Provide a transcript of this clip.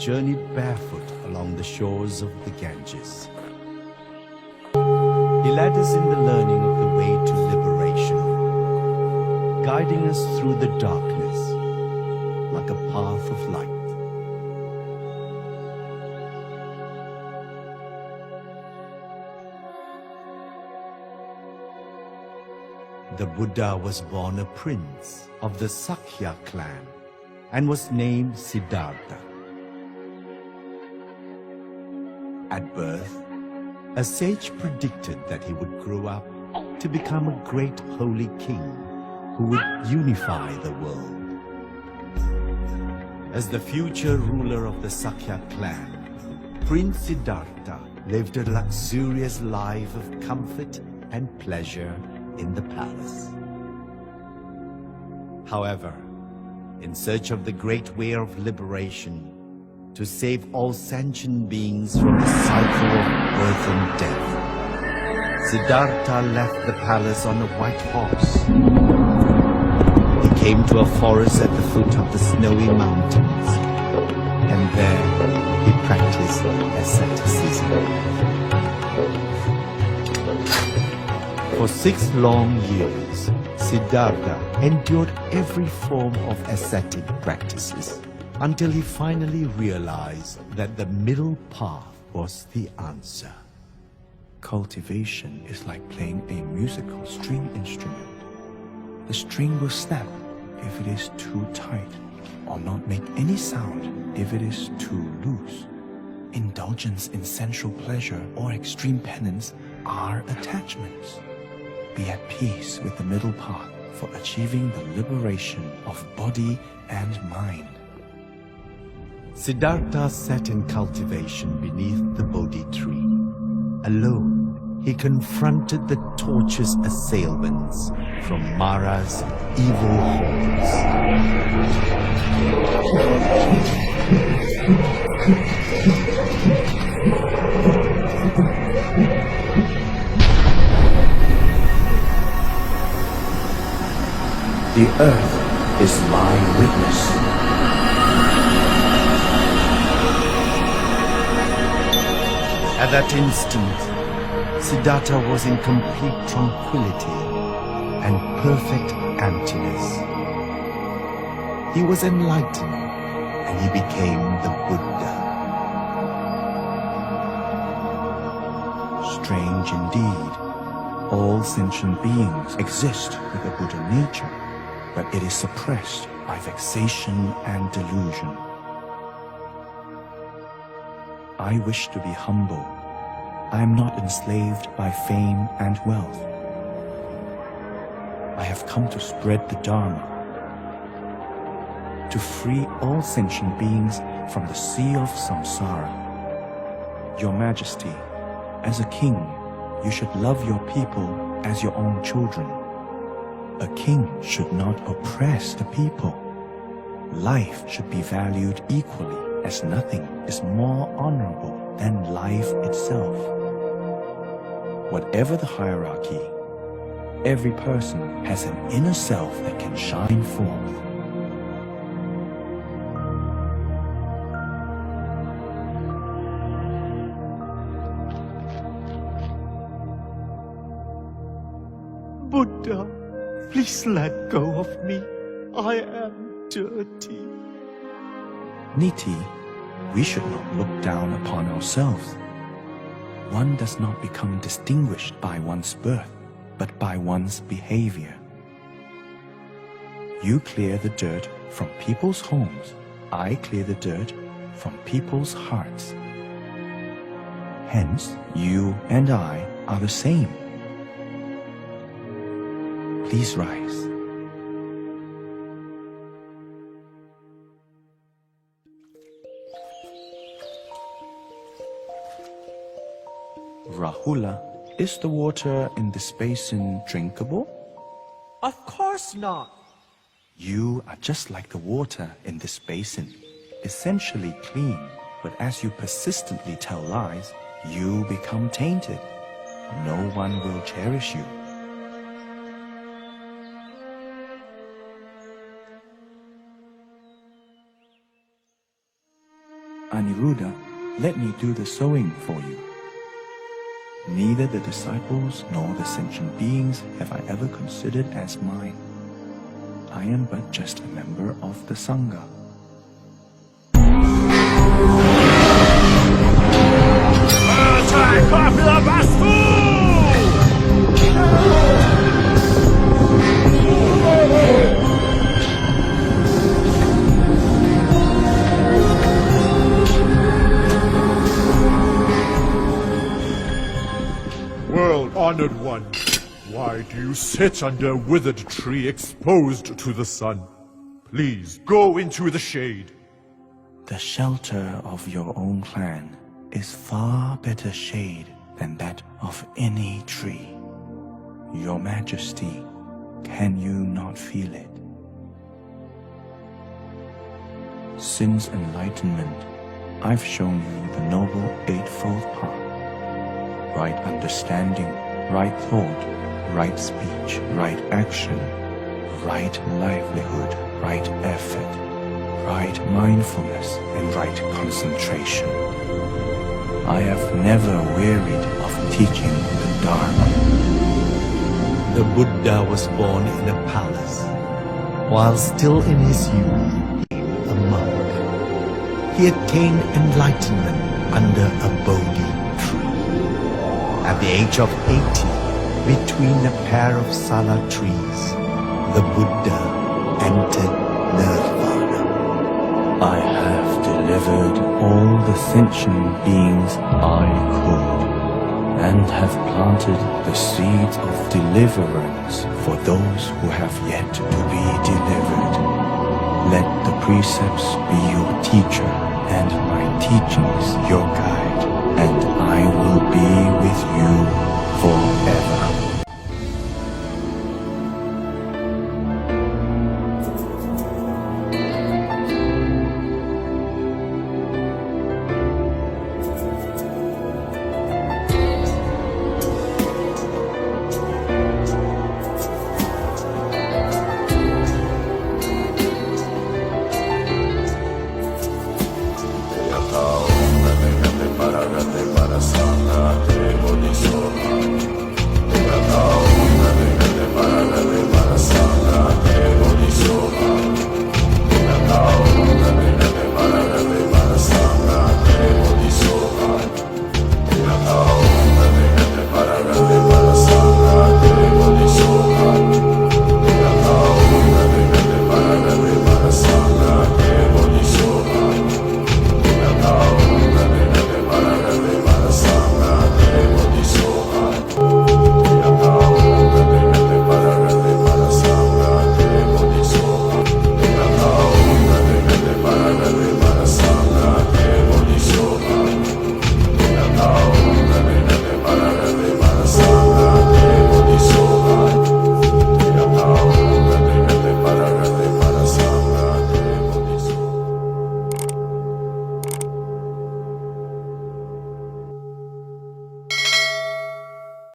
journeyed barefoot along the shores of the Ganges. He led us in the learning of the way to liberation, guiding us through the darkness like a path of light. The Buddha was born a prince of the Sakya clan and was named Siddhartha. At birth, a sage predicted that he would grow up to become a great holy king who would unify the world. As the future ruler of the Sakya clan, Prince Siddhartha lived a luxurious life of comfort and pleasure in the palace. However, in search of the great way of liberation, to save all sentient beings from the cycle of birth and death, Siddhartha left the palace on a white horse. He came to a forest at the foot of the snowy mountains, and there he practiced asceticism. For 6 long years, Siddhartha endured every form of ascetic practices until he finally realized that the middle path was the answer. Cultivation is like playing a musical string instrument. The string will snap if it is too tight, or not make any sound if it is too loose. Indulgence in sensual pleasure or extreme penance are attachments. Be at peace with the middle path for achieving the liberation of body and mind. Siddhartha sat in cultivation beneath the Bodhi tree. Alone, he confronted the tortuous assailants from Mara's evil hordes. The earth is my witness. At that instant, Siddhartha was in complete tranquility and perfect emptiness. He was enlightened and he became the Buddha. Strange indeed. All sentient beings exist with a Buddha nature, but it is suppressed by vexation and delusion. I wish to be humble. I am not enslaved by fame and wealth. I have come to spread the Dharma, to free all sentient beings from the sea of samsara. Your Majesty, as a king, you should love your people as your own children. A king should not oppress the people. Life should be valued equally, as nothing is more honorable than life itself. Whatever the hierarchy, every person has an inner self that can shine forth. Buddha, please let go of me. I am dirty. Niti, we should not look down upon ourselves. One does not become distinguished by one's birth, but by one's behavior. You clear the dirt from people's homes. I clear the dirt from people's hearts. Hence, you and I are the same. Please rise. Rahula, is the water in this basin drinkable? Of course not. You are just like the water in this basin, essentially clean, but as you persistently tell lies, you become tainted. No one will cherish you. Aniruddha, let me do the sowing for you. Neither the disciples nor the sentient beings have I ever considered as mine. I am but just a member of the Sangha. World-honored one, why do you sit under a withered tree exposed to the sun? Please go into the shade. The shelter of your own clan is far better shade than that of any tree. Your Majesty, can you not feel it? Since enlightenment, I've shown you the Noble Eightfold Path. Right understanding, right thought, right speech, right action, right livelihood, right effort, right mindfulness, and right concentration. I have never wearied of teaching the Dharma. The Buddha was born in a palace. While still in his youth, he became a monk. He attained enlightenment under a Bodhi tree. At the age of 80, between a pair of Sala trees, the Buddha entered Nirvana. I have delivered all the sentient beings I could, and have planted the seeds of deliverance for those who have yet to be delivered. Let the precepts be your teacher, and my teachings your guide, and I will be with you